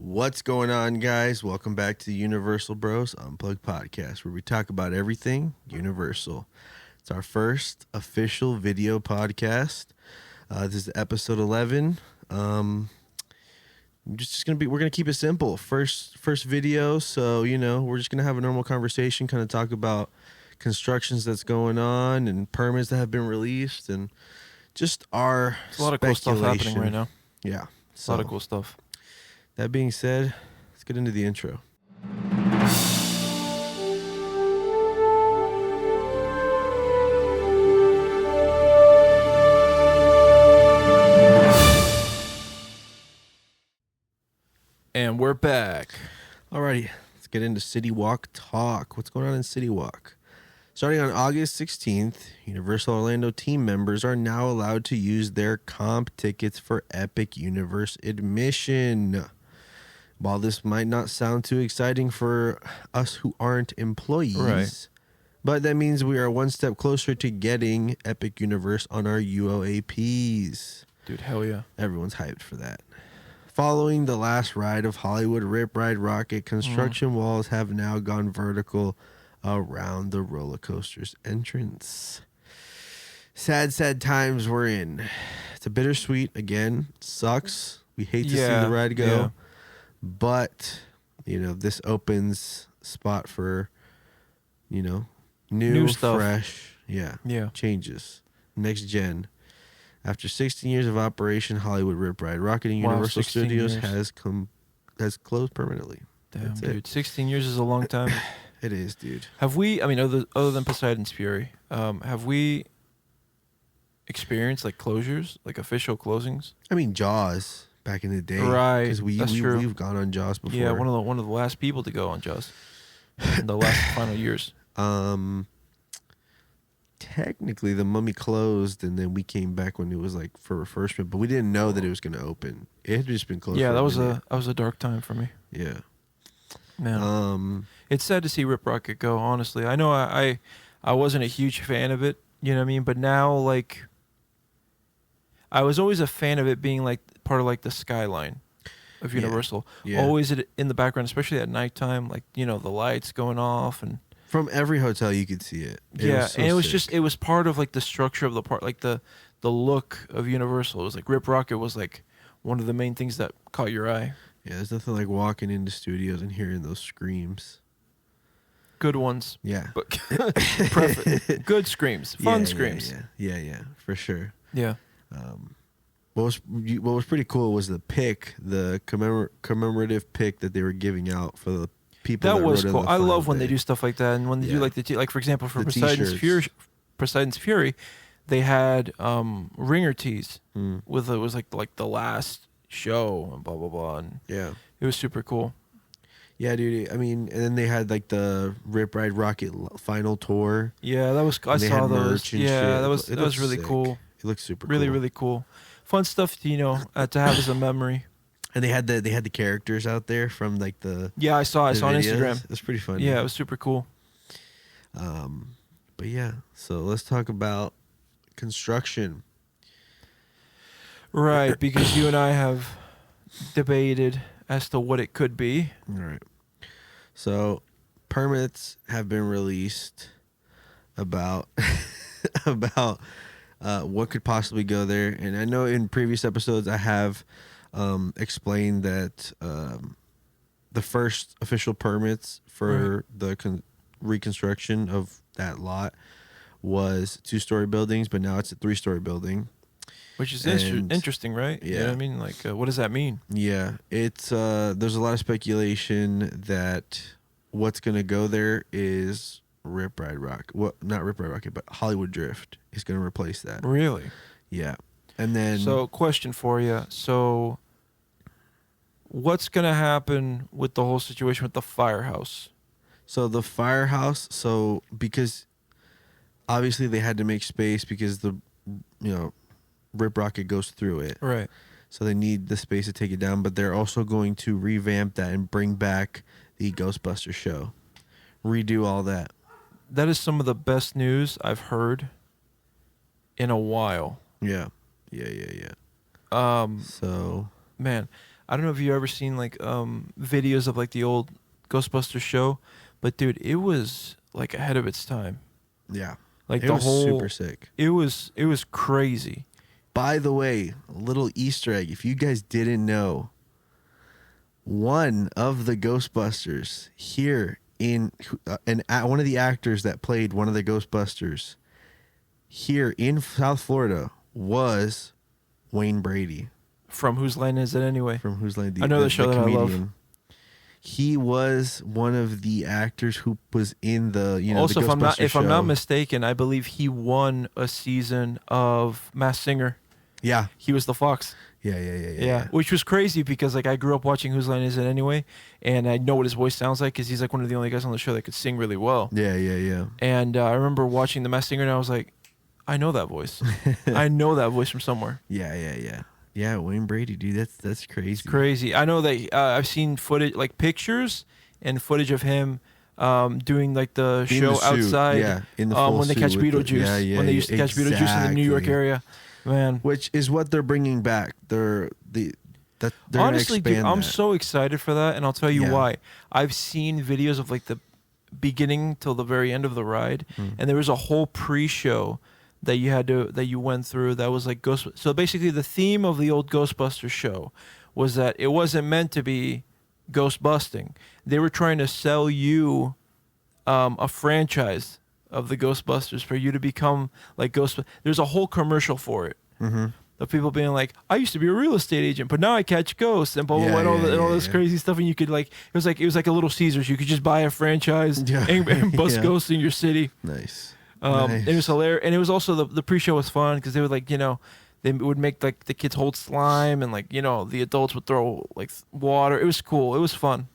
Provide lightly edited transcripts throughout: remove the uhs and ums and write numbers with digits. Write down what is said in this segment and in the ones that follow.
What's going on, guys? Welcome back to the Universal Bros Unplugged podcast, where we talk about everything Universal. It's our first official video podcast. This is episode 11. We're gonna keep it simple. First video, so we're just gonna have a normal conversation, kind of talk about constructions that's going on and permits that have been released, and just our There's a lot of cool stuff happening right now. Yeah, A lot of cool stuff. That being said, let's get into the intro. And we're back. Alrighty, let's get into City Walk talk. What's going on in City Walk? Starting on August 16th, Universal Orlando team members are now allowed to use their comp tickets for Epic Universe admission. While this might not sound too exciting for us who aren't employees, Right. but that means we are one step closer to getting Epic Universe on our UOAPs. Dude, hell yeah. Everyone's hyped for that. Following the last ride of Hollywood Rip Ride Rocket, construction walls have now gone vertical around the roller coaster's entrance. Sad times we're in. It's a bittersweet. Again, sucks. We hate to see the ride go. Yeah. But, this opens spot for, new stuff. fresh, changes. Next gen. After 16 years of operation, Hollywood Rip Ride Rocket and Universal 16 Studios years. has closed permanently. Damn, That's dude. it. 16 years is a long time. It is, dude. Have we, other than Poseidon's Fury, have we experienced like closures, like official closings? I mean, Jaws back in the day, Right, Because that's true. we've gone on Jaws before. Yeah, one of the last people to go on Jaws in the last final years. Technically, the Mummy closed, and then we came back when it was like for refreshment, but we didn't know that it was going to open. It had just been closed. Yeah, for that was minute. a dark time for me. Yeah. Man. It's sad to see Rip Rocket go, honestly. I know I wasn't a huge fan of it, you know what I mean? But now, like, I was always a fan of it being, like, part of, like, the skyline of Universal. Yeah. Always in the background, especially at nighttime, like, the lights going off. And From every hotel, you could see it. and it was part of, like, the structure of the park, like, the look of Universal. It was, like, Rip Rocket was, like, one of the main things that caught your eye. Yeah, there's nothing like walking into studios and hearing those screams. Good ones. Yeah. But perfect. Good screams. Fun screams. Yeah, for sure. Yeah. What was pretty cool was the pick, the commemorative pick that they were giving out for the people. That was rode cool. in the I final love when day. they do stuff like that, and when they do like like for example for The Poseidon's Fury, they had ringer tees Mm. with it was like the last show and blah blah blah, and Yeah. it was super cool. Yeah, dude. I mean, and then they had like the Rip Ride Rocket final tour. Yeah, that was I And they saw had those. merch and Yeah, shit. that was It that was looked really sick. cool. It looks super Really cool. really cool. Fun stuff to have as a memory. And they had the characters out there from like the Yeah, I saw on videos. Instagram. It was pretty funny. Yeah, it was super cool. But yeah, so let's talk about construction. Right, because you and I have debated as to what it could be. All right. So permits have been released about what could possibly go there, and I know in previous episodes I have explained that the first official permits for the reconstruction of that lot was 2-story buildings, but now it's a 3-story building. Which is And- interesting, right? You know yeah. what I mean? Like, what does that mean? Yeah, it's there's a lot of speculation that what's gonna go there is Rip Ride Rock. Well, not Rip Ride Rocket, but Hollywood Drift is gonna replace that. Really? Yeah, and then So, question for you. So, what's going to happen with the whole situation with the firehouse? so the firehouse. So because obviously they had to make space because the Rip Rocket goes through it. Right. So they need the space to take it down, but they're also going to revamp that and bring back the Ghostbuster show. Redo all that. That is some of the best news I've heard in a while. Yeah. Um, So man, I don't know if you've ever seen like videos of like the old Ghostbusters show, but dude, it was like ahead of its time. Yeah. Like It the was whole super sick. It was crazy. By the way, a little Easter egg. If you guys didn't know, one of the Ghostbusters here one of the actors that played one of the Ghostbusters here in South Florida was Wayne Brady. From Whose Line Is It Anyway? From Whose Line? I know the show that comedian. I love. He was one of the actors who was in the Also, the Ghostbusters if I'm show. not mistaken, I believe he won a season of Masked Singer. Yeah, he was the fox. Yeah. Which was crazy because like I grew up watching Whose Line Is It Anyway, and I know what his voice sounds like because he's like one of the only guys on the show that could sing really well. Yeah. And I remember watching the Masked Singer, and I was like, I know that voice. I know that voice from somewhere. Yeah, Wayne Brady, dude, that's crazy. It's crazy. I know that I've seen footage, like pictures and footage of him doing like the in show the suit, outside. Yeah, in the full when they catch Beetlejuice. When they used to catch Beetlejuice in the New York area, man. Which is what they're bringing back. They're honestly, dude, I'm that. so excited for that, and I'll tell you why. I've seen videos of like the beginning till the very end of the ride, and there was a whole pre-show that you went through that was like Ghost. So basically, the theme of the old Ghostbusters show was that it wasn't meant to be ghost busting. They were trying to sell you a franchise of the Ghostbusters for you to become like Ghost. There's a whole commercial for it. Of people being like, I used to be a real estate agent, but now I catch ghosts and blah blah blah, and all this crazy stuff. And you could like, it was like a Little Caesars. You could just buy a franchise and bust ghosts in your city. Nice. It was hilarious, and it was also the pre-show was fun because they would like they would make like the kids hold slime, and like the adults would throw like water. It was cool. It was fun.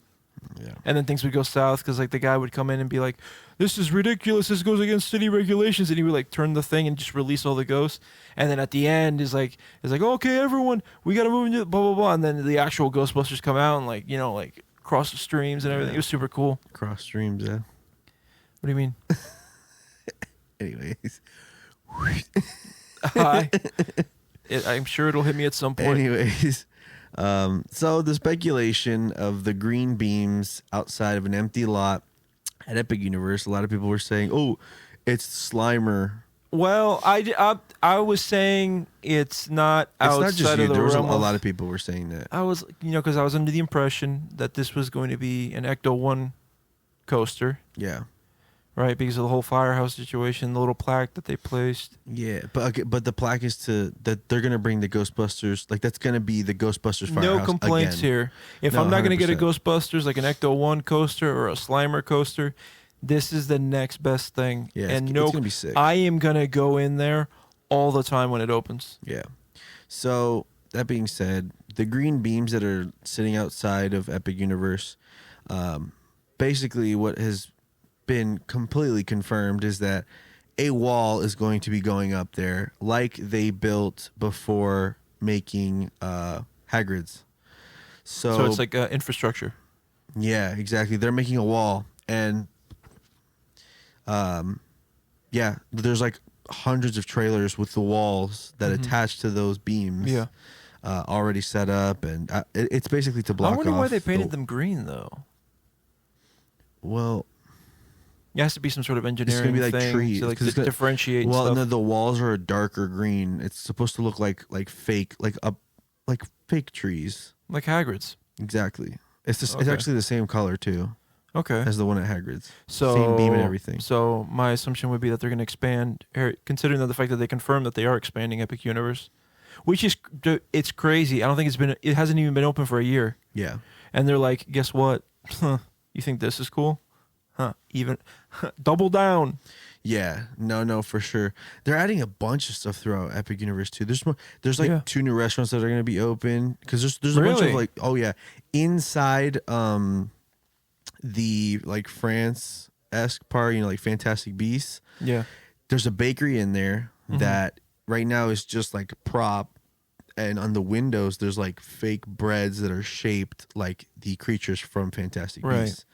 Yeah. And then things would go south because like the guy would come in and be like, "This is ridiculous. This goes against city regulations," and he would like turn the thing and just release all the ghosts. And then at the end is like okay, everyone, we gotta move into blah blah blah. And then the actual Ghostbusters come out and like cross the streams and everything. It was super cool. Cross streams, yeah. What do you mean? Anyways. Hi. I'm sure it'll hit me at some point. Anyways. So the speculation of the green beams outside of an empty lot at Epic Universe, a lot of people were saying, oh, it's Slimer. Well, I was saying it's not outside not just of you. the There was a realm of, lot of people were saying that. I was, because I was under the impression that this was going to be an Ecto-1 coaster. Yeah. Right, because of the whole firehouse situation, the little plaque that they placed. Yeah, but the plaque is that they're gonna bring the Ghostbusters, like that's gonna be the Ghostbusters firehouse. No complaints again. here. If No, I'm not gonna 100%. get a Ghostbusters like an Ecto-1 coaster or a Slimer coaster, this is the next best thing. Yeah, and it's gonna be sick. I am gonna go in there all the time when it opens. Yeah. So that being said, the green beams that are sitting outside of Epic Universe, basically what has been completely confirmed is that a wall is going to be going up there like they built before making Hagrid's. So it's like infrastructure. Yeah, exactly. They're making a wall, and there's like hundreds of trailers with the walls that attach to those beams. Yeah. Already set up, and it's basically to block off. I wonder why they painted them green though. Well, it has to be some sort of engineering it's gonna be like thing trees to like differentiate. Well, stuff. no, the walls are a darker green. It's supposed to look like fake, like fake trees. Like Hagrid's. Exactly. It's actually the same color too. Okay. As the one at Hagrid's. So same beam and everything. So my assumption would be that they're going to expand, considering the fact that they confirmed that they are expanding Epic Universe, which is it's crazy. I don't think it hasn't even been open for a year. Yeah. And they're like, guess what? You think this is cool? Even double down. Yeah, no, for sure. They're adding a bunch of stuff throughout Epic Universe too. There's like 2 new restaurants that are going to be open because there's a bunch of like inside the like France-esque part, like Fantastic Beasts. Yeah. There's a bakery in there that right now is just like prop, and on the windows there's like fake breads that are shaped like the creatures from Fantastic Beasts.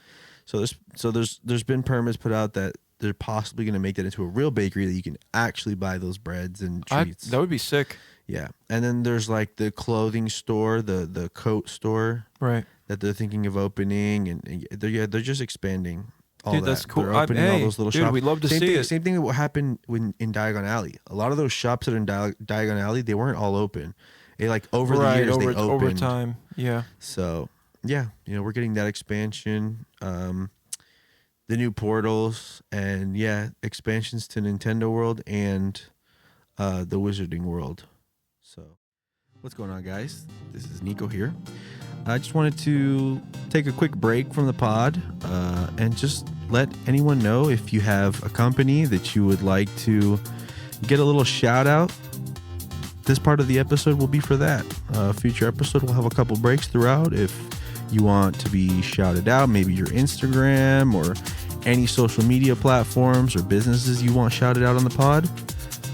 So there's been permits put out that they're possibly going to make that into a real bakery that you can actually buy those breads and treats. That would be sick. Yeah. And then there's like the clothing store, the coat store, right, that they're thinking of opening, and they're just expanding. All dude, that. that's cool. They're opening all those little shops. We'd love to same see thing, it. Same thing that will happen in Diagon Alley. A lot of those shops that are in Diagon Alley, they weren't all open. It, like over the years, they opened. Over time, yeah. So yeah, we're getting that expansion, the new portals, and expansions to Nintendo World and the Wizarding World. So what's going on, guys? This is Nico here. I just wanted to take a quick break from the pod and just let anyone know if you have a company that you would like to get a little shout out. This part of the episode will be for that. Future episode will have a couple breaks throughout. If you want to be shouted out, maybe your Instagram or any social media platforms or businesses you want shouted out on the pod,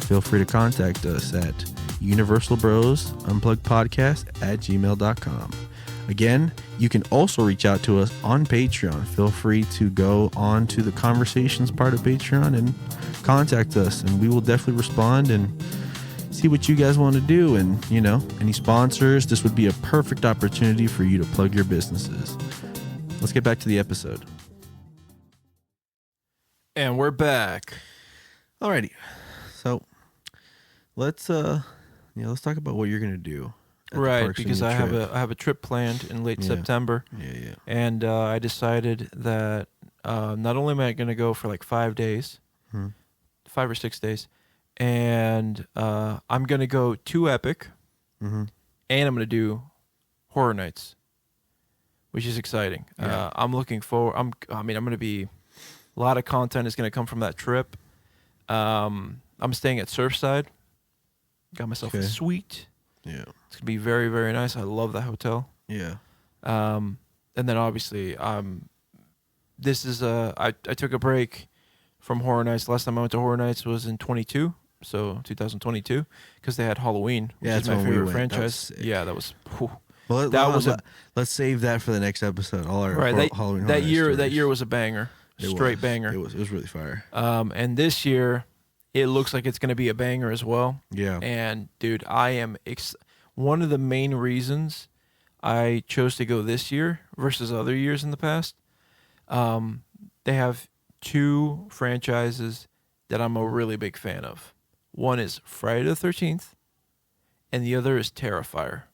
feel free to contact us at universalbrosunpluggedpodcast@gmail.com. Again, you can also reach out to us on Patreon. Feel free to go on to the conversations part of Patreon and contact us, and we will definitely respond and see what you guys want to do. And, any sponsors, this would be a perfect opportunity for you to plug your businesses. Let's get back to the episode. And we're back. Alrighty. So let's talk about what you're going to do. Right, because I have a trip planned in late September. Yeah. And I decided that not only am I going to go for like 5 days, 5 or 6 days, and I'm going to go to Epic, and I'm going to do Horror Nights, which is exciting. Yeah. I'm looking forward. I'm going to be, a lot of content is going to come from that trip. I'm staying at Surfside. Got myself a suite. Yeah. It's going to be very, very nice. I love that hotel. Yeah. And then obviously, this is I took a break from Horror Nights. Last time I went to Horror Nights was in 2022, because they had Halloween, which is my favorite franchise. That was. Well, let's save that for the next episode. All our Halloween. That year was a banger, straight banger. It was really fire. And this year, it looks like it's going to be a banger as well. Yeah. And dude, I am one of the main reasons I chose to go this year versus other years in the past. They have 2 franchises that I'm a really big fan of. One is Friday the 13th, and the other is Terrifier.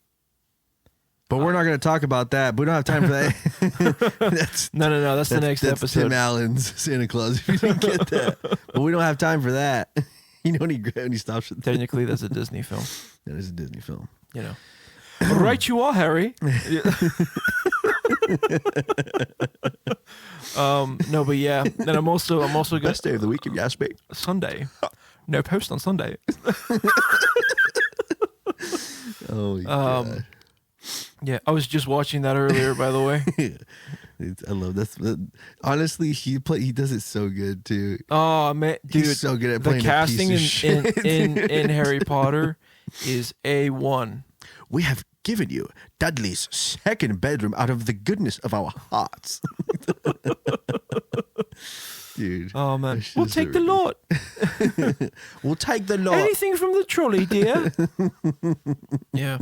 But we're not going to talk about that. We don't have time for that. No. That's the next episode. Tim Allen's Santa Claus. If you didn't get that, but we don't have time for that. When he stops. Technically, that's a Disney film. That is a Disney film. Right, you are, Harry. No, but yeah. Then I'm also going best day of the week if you ask me. Sunday. No post on Sunday. Oh God. Yeah, I was just watching that earlier, by the way. I love that. Honestly, he does it so good too. Oh man, dude, he's so good at playing the casting a piece of shit. in Harry Potter is A1. We have given you Dudley's second bedroom out of the goodness of our hearts. Dude. Oh man, we'll take the lot. We'll take the lot. Anything from the trolley, dear. Yeah.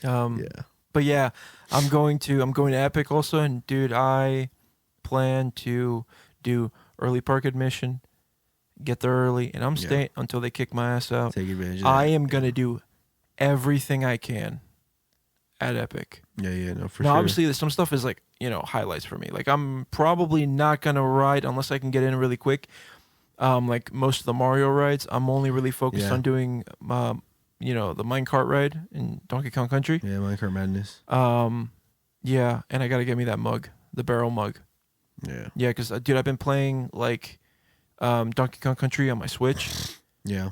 But yeah, I'm going to Epic also, and dude, I plan to do early park admission, get there early, and I'm staying until they kick my ass out. Take advantage of that. I am gonna do everything I can at Epic. No, for now, sure. obviously, some stuff is like, highlights for me. Like, I'm probably not gonna ride unless I can get in really quick. Like most of the Mario rides, I'm only really focused on doing the minecart ride in Donkey Kong Country. Yeah, Minecart Madness. Yeah, and I got to get me that mug, the barrel mug. Yeah. Yeah, because, dude, I've been playing, like, Donkey Kong Country on my Switch. Yeah.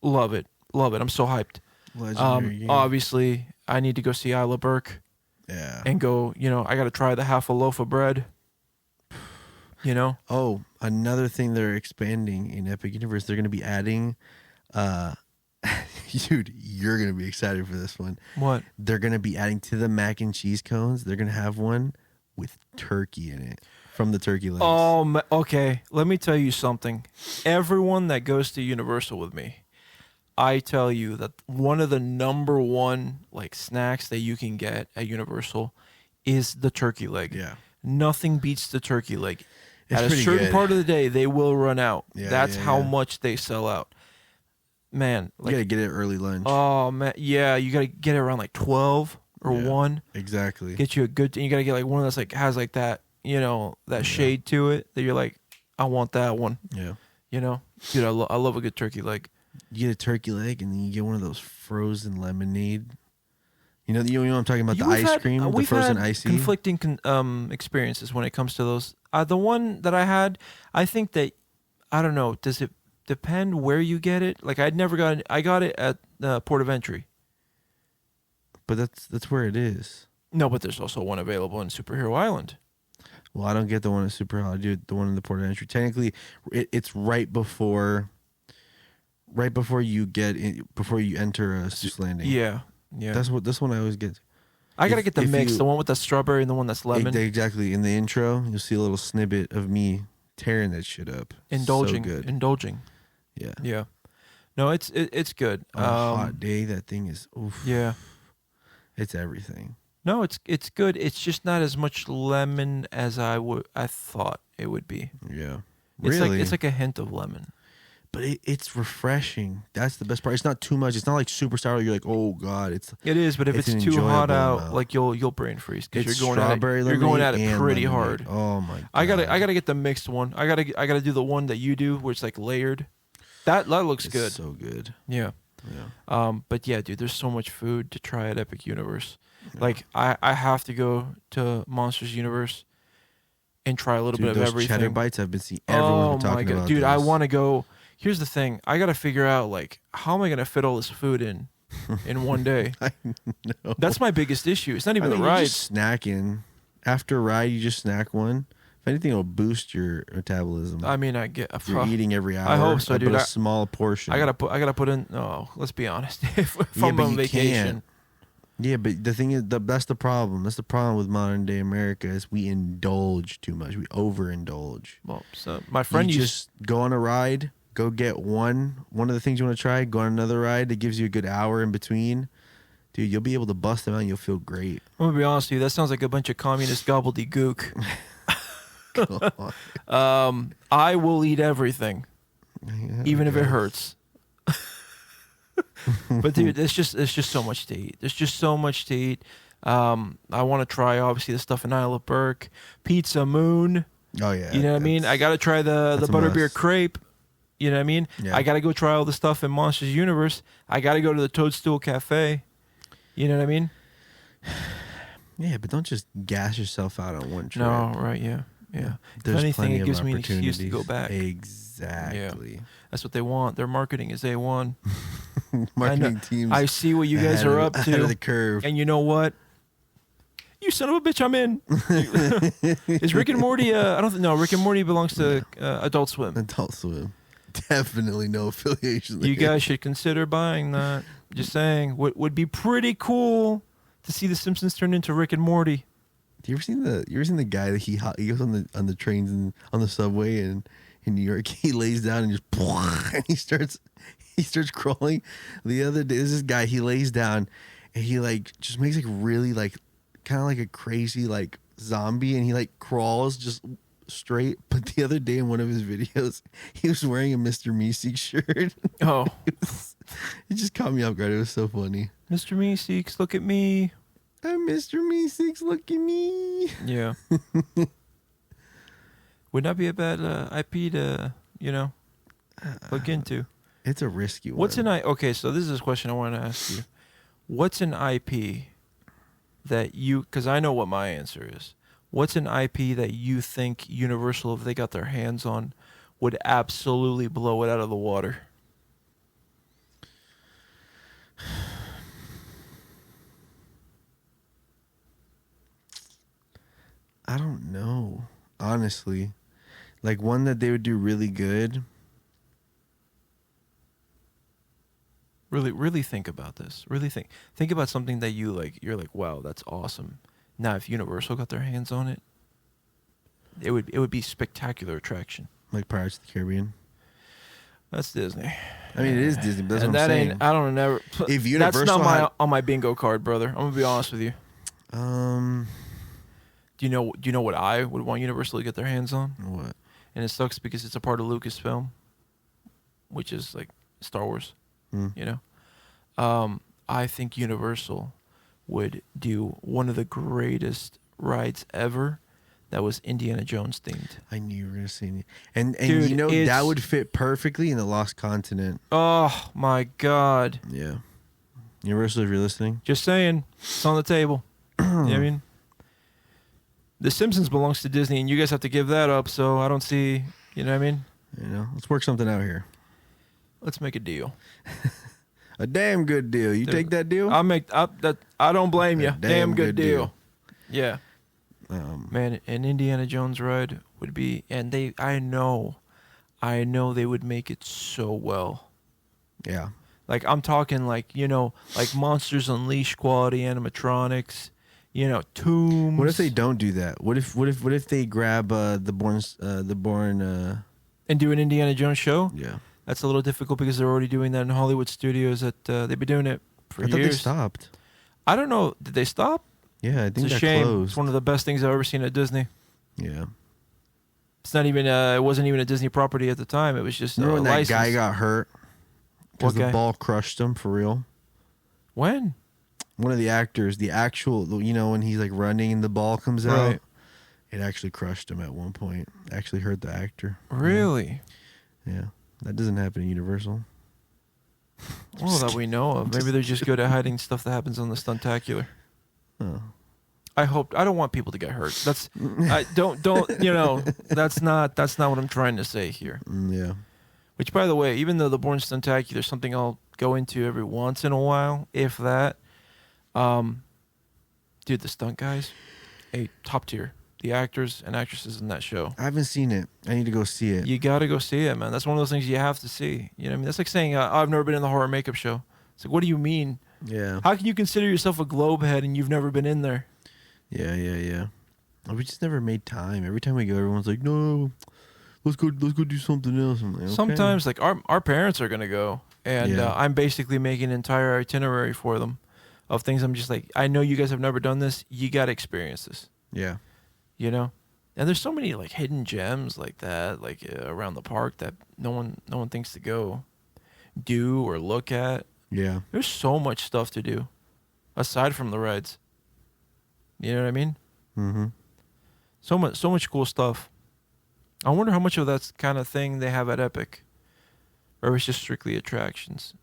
Love it. I'm so hyped. Legendary game. Obviously, I need to go see Isla Burke. Yeah. And go, I got to try the half a loaf of bread. Oh, another thing they're expanding in Epic Universe, they're going to be adding... Dude, you're going to be excited for this one. What? They're going to be adding to the mac and cheese cones. They're going to have one with turkey in it. from the turkey legs. Okay. Let me tell you something. Everyone that goes to Universal with me, I tell you that one of the number one like snacks that you can get at Universal is the turkey leg. Yeah. Nothing beats the turkey leg. It's At a pretty certain good. part of the day, they will run out. Yeah, That's yeah, how yeah. much they sell out. Man, You like, gotta get it early lunch. oh man, yeah, you gotta get it around like 12 or Yeah. 1. Exactly. Get you a good. You gotta get like one that's like has like that, that Yeah. shade to it that you're like, I want that one. Yeah. Dude, I love a good turkey leg. You get a turkey leg and then you get one of those frozen lemonade. You know what I'm talking about? The We've ice had- cream, the we've frozen had icy. conflicting experiences when it comes to those. The one that I had, I think that, I don't know. Does it depend where you get it? Like I got it at Port of Entry. But that's where it is. No, but there's also one available in Superhero Island. Well, I don't get the one at Super Hall. I do the one in the Port of Entry. Technically, it's right before you get in, before you enter a Seuss Landing. Yeah. That's one I always get. I gotta get the if mix, you- the one with the strawberry and the one that's lemon. Exactly. In the intro, you'll see a little snippet of me tearing that shit up. Indulging. So good. Indulging. Yeah. Yeah. No, it's good. On a hot day, that thing is. Oof. Yeah. It's everything. No, it's good. It's just not as much lemon as I thought it would be. Yeah. It's Really? like a hint of lemon. But it's refreshing. That's the best part. It's not too much. It's not like super sour. You're like, oh god, It is, but if it's it's an too hot enjoyable out, amount. like you'll brain freeze because it's you're going strawberry at it. You're going at lemonade it and pretty lemonade. hard. Oh my god. I gotta get the mixed one. I gotta do the one that you do, where it's like layered. That looks It's good. so good. Yeah. Yeah. But yeah, dude, there's so much food to try at Epic Universe. Yeah. Like I have to go to Monsters Universe and try a little bit of those everything. cheddar bites, I've been seeing everyone talking about. Dude, I those. want to go. Here's the thing. I got to figure out like how am I going to fit all this food in one day? I know. That's my biggest issue. It's not even I mean, the you're rides. just snacking. After a ride, you just snack one. If anything, it'll boost your metabolism. I mean, I get You're eating every hour. I hope so, dude. But a small portion. I gotta put in. Oh, let's be honest. if Yeah, I'm but on you vacation, can't. Yeah, but the thing is, that's the problem. That's the problem with modern day America is we indulge too much. We overindulge. well, so my friend You used. just go on a ride, go get one of the things you want to try, go on another ride that gives you a good hour in between. Dude, you'll be able to bust them out and you'll feel great. I'm gonna be honest with you. That sounds like a bunch of communist gobbledygook. I will eat everything, even if it hurts. But dude, it's just so much to eat. There's just so much to eat. I want to try obviously the stuff in Isle of Burke, Pizza Moon. Oh yeah. You know what I mean? I got to try the that's a butterbeer must. crepe. You know what I mean? Yeah. I got to go try all the stuff in Monsters Universe. I got to go to the Toadstool Cafe. You know what I mean? Yeah, but don't just gas yourself out on one trip. No, right? Yeah. If There's anything, plenty it of gives me an excuse to go opportunities. back. Exactly. That's what they want. Their marketing is A1. Marketing teams. I see what you guys are up ahead of to. the curve. And you know what? You son of a bitch, I'm in. Is Rick and Morty? I don't think. No, Rick and Morty belongs to Adult Swim. Adult Swim. Definitely no affiliation. You there. guys should consider buying that. Just saying, would be pretty cool to see the Simpsons turn into Rick and Morty. You ever seen the guy that he goes on the trains and on the subway and in New York he lays down and just and he starts crawling. The other day there's this guy, he lays down and he like just makes like really like kind of like a crazy like zombie and he like crawls just straight. But the other day in one of his videos he was wearing a Mr. Meeseeks shirt. Oh, It just caught me off guard. It was so funny. Mr. Meeseeks, look at me. I'm Mr. Meeseeks, look at me. Yeah. Would not be a bad IP to look into. It's a risky one. What's an Okay, so this is a question I want to ask you. What's an IP that you? Because I know what my answer is. What's an IP that you think Universal, if they got their hands on, would absolutely blow it out of the water? I don't know, honestly. Like one that they would do really good. Really think about this. Really think about something that you like. You're like, wow, that's awesome. Now, if Universal got their hands on it, it would be spectacular attraction. Like Pirates of the Caribbean. That's Disney. I mean, it is Disney, but that's and what I'm that saying. ain't. I don't never. If Universal that's not had, on my bingo card, brother. I'm gonna be honest with you. Do you know what I would want Universal to get their hands on? What? And it sucks because it's a part of Lucasfilm, which is like Star Wars. You know, I think Universal would do one of the greatest rides ever. That was Indiana Jones themed. I knew you were gonna say, and Dude, you know that would fit perfectly in the Lost Continent. Oh my God! Yeah, Universal, if you're listening, Just saying, it's on the table. You know what I mean? The Simpsons belongs to Disney, and you guys have to give that up. So I don't see. You know what I mean? You know, let's work something out here. Let's make a deal. A damn good deal. You take that deal? I don't blame you. A Damn good deal. Yeah. Um, Man, an Indiana Jones ride would be, and I know they would make it so well. Yeah. Like I'm talking like, you know, like Monsters Unleashed quality animatronics, you know, tombs. What if they don't do that? What if they grab the Bourne and do an Indiana Jones show? Yeah. That's a little difficult because they're already doing that in Hollywood studios. They've been doing it for years. I thought they stopped. I don't know. Did they stop? Yeah, I think it's a that shame. closed. It's one of the best things I've ever seen at Disney. Yeah. It's not even. It wasn't even a Disney property at the time. It was just. Remember when that license. guy got hurt because What guy? the ball crushed him for real? When? One of the actors, the actual, you know, when he's like running and the ball comes out, Right. it actually crushed him at one point. Actually hurt the actor. Really? Yeah. That doesn't happen at Universal. Well, that we know of. Maybe they're just good at hiding stuff that happens on the Stuntacular. Oh. I don't want people to get hurt. I don't you know, that's not what I'm trying to say here. Yeah. Which, by the way, even though the Bourne Stuntacular is something I'll go into every once in a while, if that, dude, the stunt guys, top tier. The actors and actresses in that show. I haven't seen it. I need to go see it. You got to go see it, man. That's one of those things you have to see. You know what I mean? That's like saying, I've never been in the horror makeup show. It's like, what do you mean? Yeah. How can you consider yourself a globe head and you've never been in there? Yeah. We just never made time. Every time we go, everyone's like, "No, let's go do something else." I'm like, okay. Sometimes, like our parents are gonna go, and I'm basically making an entire itinerary for them of things. I'm just like, I know you guys have never done this. You got to experience this. Yeah. You know, and there's so many like hidden gems like that, like around the park that no one thinks to go do or look at. Yeah. There's so much stuff to do aside from the rides. You know what I mean? Mm-hmm. So much cool stuff. I wonder how much of that kind of thing they have at Epic, or it's just strictly attractions.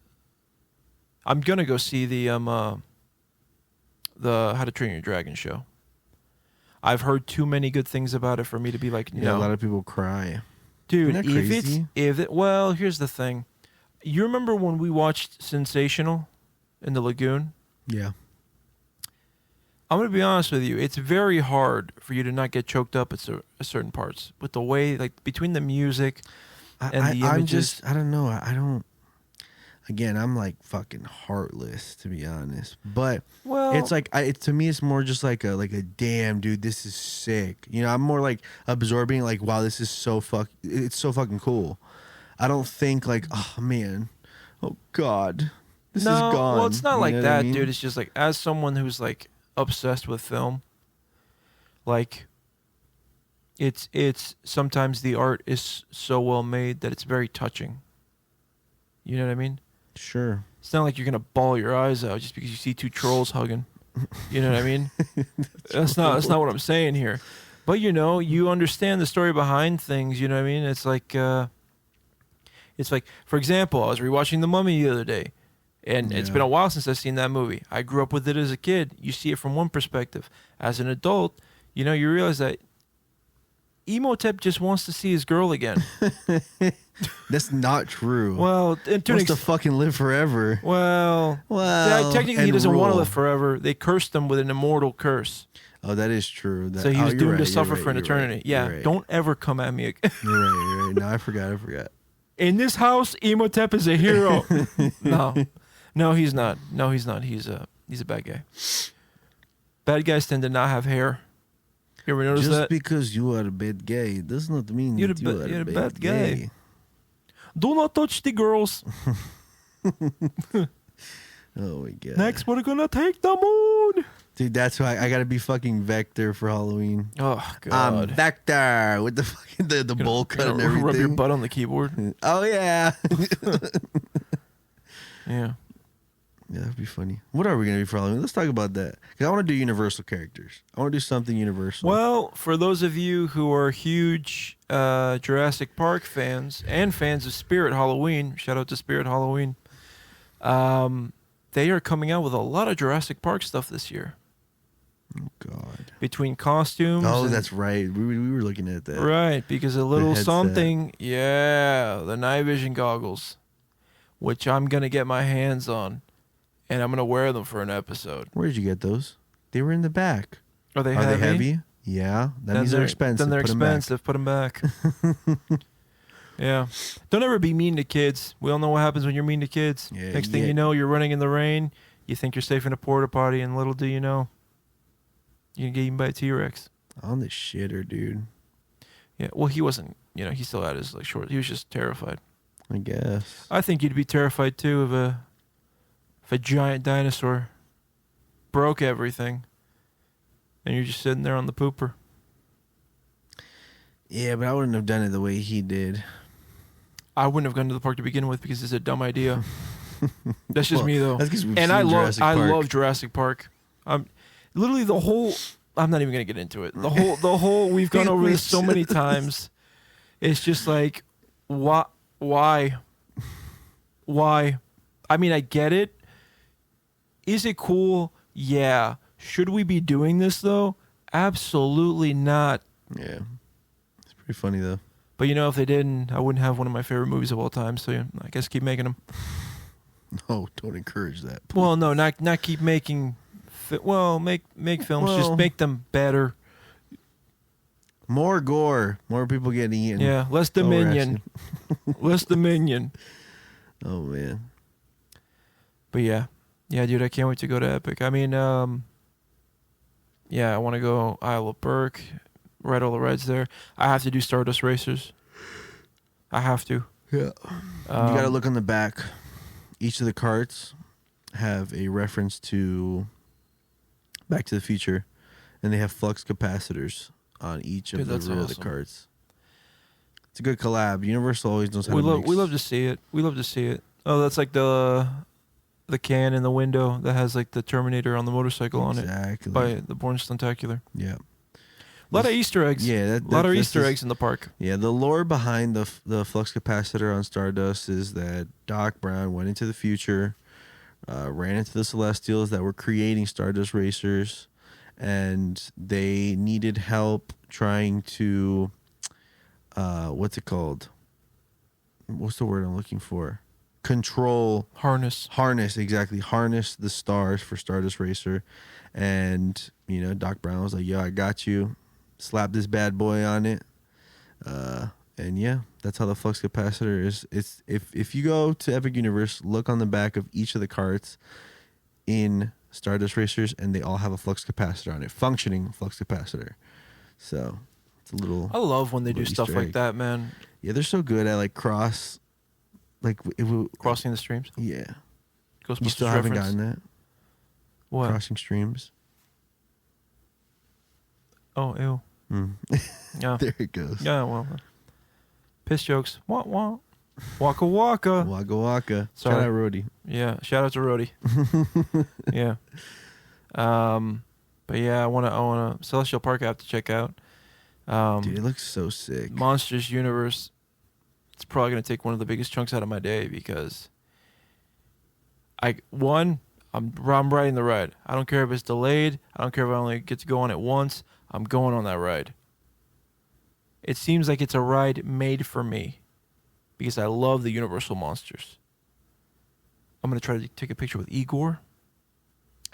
I'm gonna go see the How to Train Your Dragon show. I've heard too many good things about it for me to be like, no. Yeah, a lot of people cry. Dude, Isn't that crazy? Well, here's the thing. You remember when we watched Sensational in the lagoon? Yeah. I'm going to be honest with you. It's very hard for you to not get choked up at certain parts with the way, like, between the music and the images. I don't know. I don't. Again, I'm like fucking heartless, to be honest. But it's like, to me, it's more just like a damn, dude, this is sick. You know, I'm more like absorbing, like, wow, this is it's so fucking cool. I don't think like, oh man, oh god, this is gone. Well, it's not like that, I mean? dude. It's just like, as someone who's like obsessed with film, like, it's sometimes the art is so well made that it's very touching. You know what I mean? Sure. It's not like you're gonna bawl your eyes out just because you see two trolls hugging. You know what I mean? That's not what I'm saying here. But you know, you understand the story behind things. You know what I mean? It's like, for example, I was rewatching The Mummy the other day, and it's been a while since I've seen that movie. I grew up with it as a kid. You see it from one perspective. As an adult, you know, you realize that Emotep just wants to see his girl again. That's not true. Well, he wants to fucking live forever. Well, technically he doesn't want to live forever. They cursed him with an immortal curse. Oh, that is true. So he was doomed to suffer for an You're eternity. right, Yeah, right. Don't ever come at me again. You're right. No, I forgot. In this house, Emotep is a hero. No, he's not. He's a bad guy. Bad guys tend to not have hair. You ever notice Just that? because you are a bad guy does not mean You're that you are a bad guy. Do not touch the girls. Oh my god. Next, we're gonna take the moon. Dude, that's why I gotta be fucking Vector for Halloween. Oh god. Vector with the fucking the bowl cut and everything. Rub your butt on the keyboard. Oh yeah. Yeah. Yeah, that'd be funny. What are we gonna do for Halloween? Let's talk about that. Because I want to do Universal characters. I want to do something Universal. Well, for those of you who are huge Jurassic Park fans and fans of Spirit Halloween, shout out to Spirit Halloween. They are coming out with a lot of Jurassic Park stuff this year. Oh God. Between costumes. Oh, that's right. We were looking at that. Right, because a little something. Yeah, the night vision goggles, which I'm gonna get my hands on. And I'm going to wear them for an episode. Where did you get those? They were in the back. Are they heavy? Yeah. That means they're expensive. Then they're expensive. Put them back. Yeah. Don't ever be mean to kids. We all know what happens when you're mean to kids. Yeah, Next thing you know, you're running in the rain. You think you're safe in a porta potty, and little do you know, you're going to get eaten by a T-Rex. On the shitter, dude. Yeah. Well, he wasn't, he still had his short. He was just terrified. I guess. I think you'd be terrified too if a giant dinosaur broke everything and you're just sitting there on the pooper. Yeah, but I wouldn't have done it the way he did. I wouldn't have gone to the park to begin with because it's a dumb idea. That's just me though. That's because we've and seen I love Jurassic Park. Literally the whole. I'm not even gonna get into it. The whole. We've gone over this so many times. It's just like, why? I mean, I get it. Is it cool? Yeah. Should we be doing this though? Absolutely not. Yeah. It's pretty funny though. But if they didn't, I wouldn't have one of my favorite movies of all time. So yeah, I guess keep making them. No, don't encourage that. Please. Well, no, not keep making. Make films. Just make them better. More gore. More people getting eaten. Yeah, less Dominion. Less Dominion. Oh man. But yeah, dude, I can't wait to go to Epic. I mean, I want to go Isle of Berk, ride all the rides there. I have to do Stardust Racers. I have to. Yeah. You got to look on the back. Each of the carts have a reference to Back to the Future, and they have flux capacitors on each of the rear of the carts. It's a good collab. Universal always knows how to mix. We love to see it. Oh, that's like the can in the window that has like the Terminator on the motorcycle on it by the Bourne Stuntacular. Yeah. A lot of Easter eggs. Yeah, a lot of Easter eggs in the park. Yeah, the lore behind the flux capacitor on Stardust is that Doc Brown went into the future, ran into the Celestials that were creating Stardust Racers, and they needed help trying to, what's it called? What's the word I'm looking for? Harness, exactly. Harness the stars for Stardust Racer. And, Doc Brown was like, yo, I got you. Slap this bad boy on it. And yeah, that's how the flux capacitor is. It's if you go to Epic Universe, look on the back of each of the carts in Stardust Racers, and they all have a flux capacitor on it, functioning flux capacitor. So it's a little. I love when they do stuff like that, man. Yeah, they're so good at crossing the streams. Yeah, Ghostbusters you still haven't gotten that. What? Crossing streams. Oh, ew. Yeah. There it goes. Yeah, well. Piss jokes. Wah, wah. Waka waka. Waka waka. Sorry. Shout out Rhodey. Yeah, shout out to Rhodey. Yeah. But yeah, I wanna Celestial Park I have to check out. Dude, it looks so sick. Monsters Universe. It's probably gonna take one of the biggest chunks out of my day because I'm riding the ride. I don't care if it's delayed. I don't care if I only get to go on it once. I'm going on that ride. It seems like it's a ride made for me because I love the Universal monsters. I'm going to try to take a picture with Igor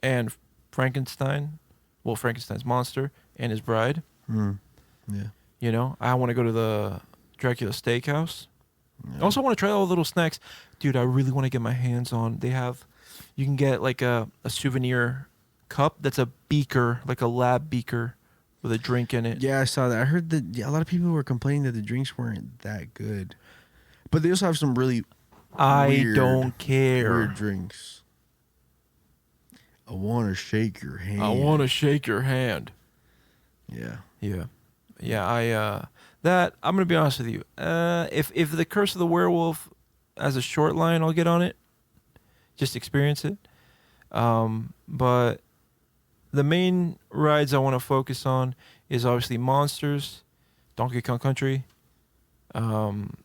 and Frankenstein. Well, Frankenstein's monster and his bride. Yeah. I want to go to the Dracula Steakhouse. Yeah. I also want to try all the little snacks. Dude, I really want to get my hands on. You can get like a souvenir cup that's a beaker, like a lab beaker with a drink in it. Yeah, I saw that. I heard that a lot of people were complaining that the drinks weren't that good, but they also have some really don't care. weird drinks. I want to shake your hand. I want to shake your hand. Yeah. Yeah. That I'm gonna be honest with you. If the Curse of the Werewolf as a short line, I'll get on it. Just experience it. But the main rides I want to focus on is obviously Monsters, Donkey Kong Country, and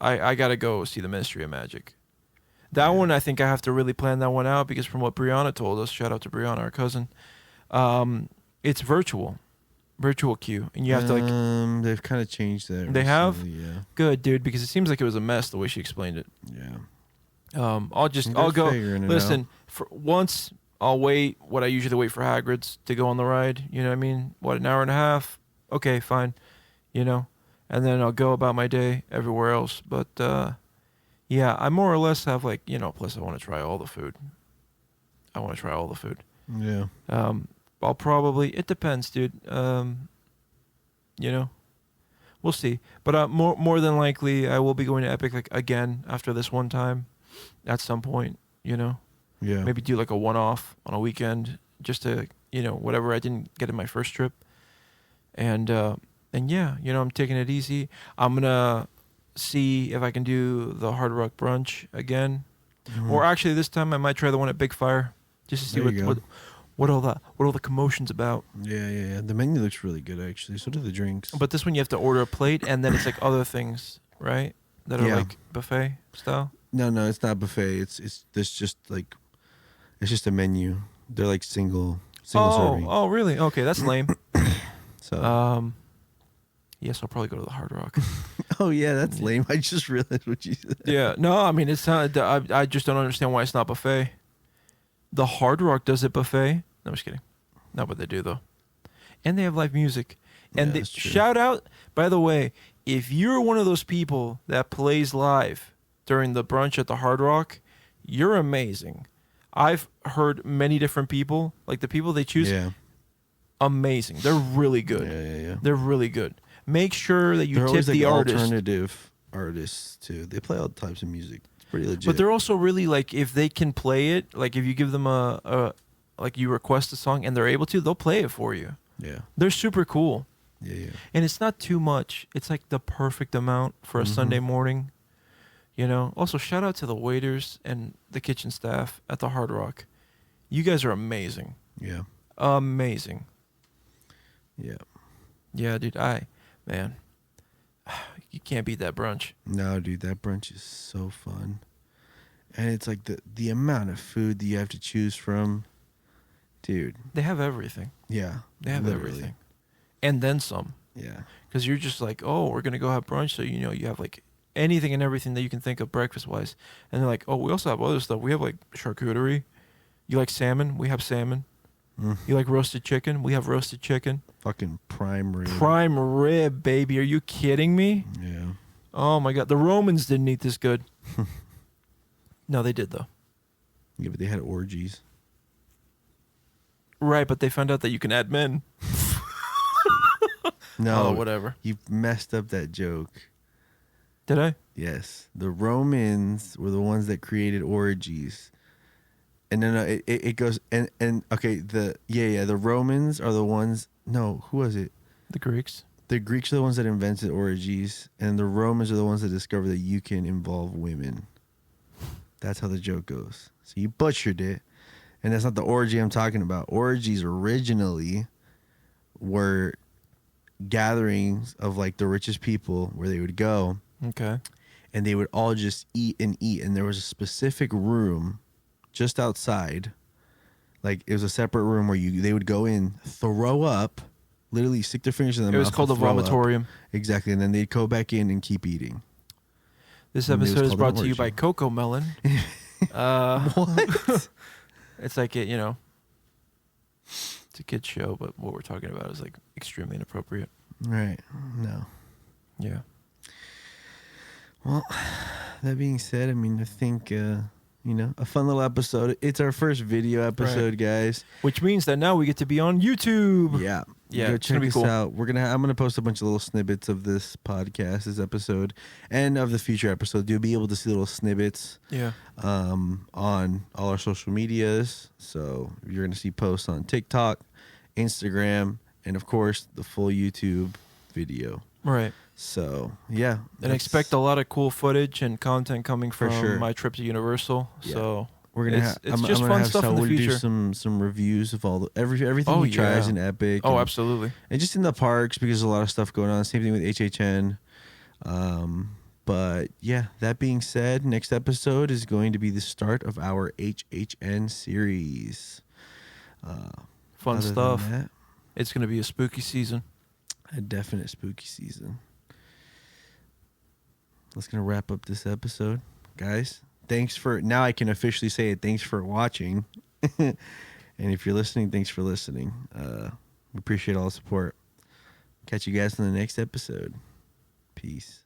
I gotta go see the Ministry of Magic. That one, I think I have to really plan that one out because from what Brianna told us, shout out to Brianna, our cousin, it's virtual queue, and you have to like. They've kind of changed that. They recently, have. Yeah. Good, dude, because it seems like it was a mess the way she explained it. Yeah. I'll go. Listen, for once I'll wait what I usually wait for Hagrid's to go on the ride. You know what I mean? What, an hour and a half? Okay, fine. You know, and then I'll go about my day everywhere else. But yeah, I more or less have like, you know. Plus, I want to try all the food. Yeah. I'll probably. It depends, dude. You know, we'll see. But more than likely, I will be going to Epic like again after this one time, at some point. You know. Yeah. Maybe do like a one-off on a weekend, just to, you know, whatever I didn't get in my first trip. And yeah, you know, I'm taking it easy. I'm gonna see if I can do the Hard Rock Brunch again, or actually this time I might try the one at Big Fire, just to see what all the commotion's about. Yeah. The menu looks really good actually. So do the drinks. But this one you have to order a plate, and then it's like other things, right? That are like buffet style. No, it's not buffet. It's just like, it's just a menu. They're like single serving. Oh, really? Okay, that's lame. So. Yes, I'll probably go to the Hard Rock. Oh yeah, that's lame. I just realized what you said. Yeah, no, I mean it's not. I just don't understand why it's not buffet. The Hard Rock does it buffet. No, I'm just kidding. Not what they do though. And they have live music. And Yeah, shout out, by the way, if you're one of those people that plays live during the brunch at the Hard Rock, you're amazing. I've heard many different people, like the people they choose. Yeah. Amazing. They're really good. Yeah. They're really good. Make sure that you They're tip always, like, the artist. alternative artists too. They play all types of music. It's pretty legit. But they're also really like, if they can play it, like if you give them a like you request a song and they're able to, they'll play it for you. Yeah. They're super cool. Yeah. And it's not too much. It's like the perfect amount for a Sunday morning. You know. Also, shout out to the waiters and the kitchen staff at the Hard Rock. You guys are amazing. Yeah. Amazing. Yeah. Yeah, dude. Man, you can't beat that brunch. No, dude, that brunch is so fun. And it's like the amount of food that you have to choose from. Dude. They have everything. Yeah. They have everything. And then some. Yeah. Because you're just like, oh, we're going to go have brunch. So, you know, you have like anything and everything that you can think of breakfast-wise. And they're like, oh, we also have other stuff. We have like charcuterie. You like salmon? We have salmon. You like roasted chicken? We have roasted chicken. Fucking prime rib. Prime rib, baby. Are you kidding me? Yeah. Oh, my God. The Romans didn't eat this good. No, they did, though. Yeah, but they had orgies. Right, but they found out that you can add men. No. Oh, whatever. You messed up that joke. Did I? Yes. The Romans were the ones that created orgies. And no, it goes, and okay, the Romans are the ones, no, who was it? The Greeks. The Greeks are the ones that invented orgies, and the Romans are the ones that discovered that you can involve women. That's how the joke goes. So you butchered it, and that's not the orgy I'm talking about. Orgies originally were gatherings of like the richest people where they would go. Okay. And they would all just eat, and there was a specific room just outside, like it was a separate room where they would go in, throw up, literally stick their fingers in their mouth. It was called a vomitorium. Exactly, and then they'd go back in and keep eating. This episode is brought to you by Coco Melon. What? It's like it, you know, it's a kid's show, but what we're talking about is like extremely inappropriate. Right. No. Yeah. Well, that being said, I mean, I think a fun little episode. It's our first video episode, guys. Which means that now we get to be on YouTube. Yeah. Yeah, Go it's gonna check be us cool. out. I'm gonna post a bunch of little snippets of this podcast, this episode, and of the future episodes. You'll be able to see little snippets. Yeah. On all our social medias. So you're gonna see posts on TikTok, Instagram, and of course the full YouTube video. Right. So yeah, And expect a lot of cool footage and content coming For from sure. my trip to Universal. Yeah. So we're gonna. it's I'm just gonna fun have stuff in the Saul do future. some reviews of all the everything he tries in Epic. Oh, absolutely. And just in the parks because there's a lot of stuff going on. Same thing with HHN. But yeah, that being said, next episode is going to be the start of our HHN series. Fun Other than stuff. that, It's going to be a spooky season. a definite spooky season. That's going to wrap up this episode. Guys, now I can officially say it. Thanks for watching. And if you're listening, thanks for listening. We appreciate all the support. Catch you guys in the next episode. Peace.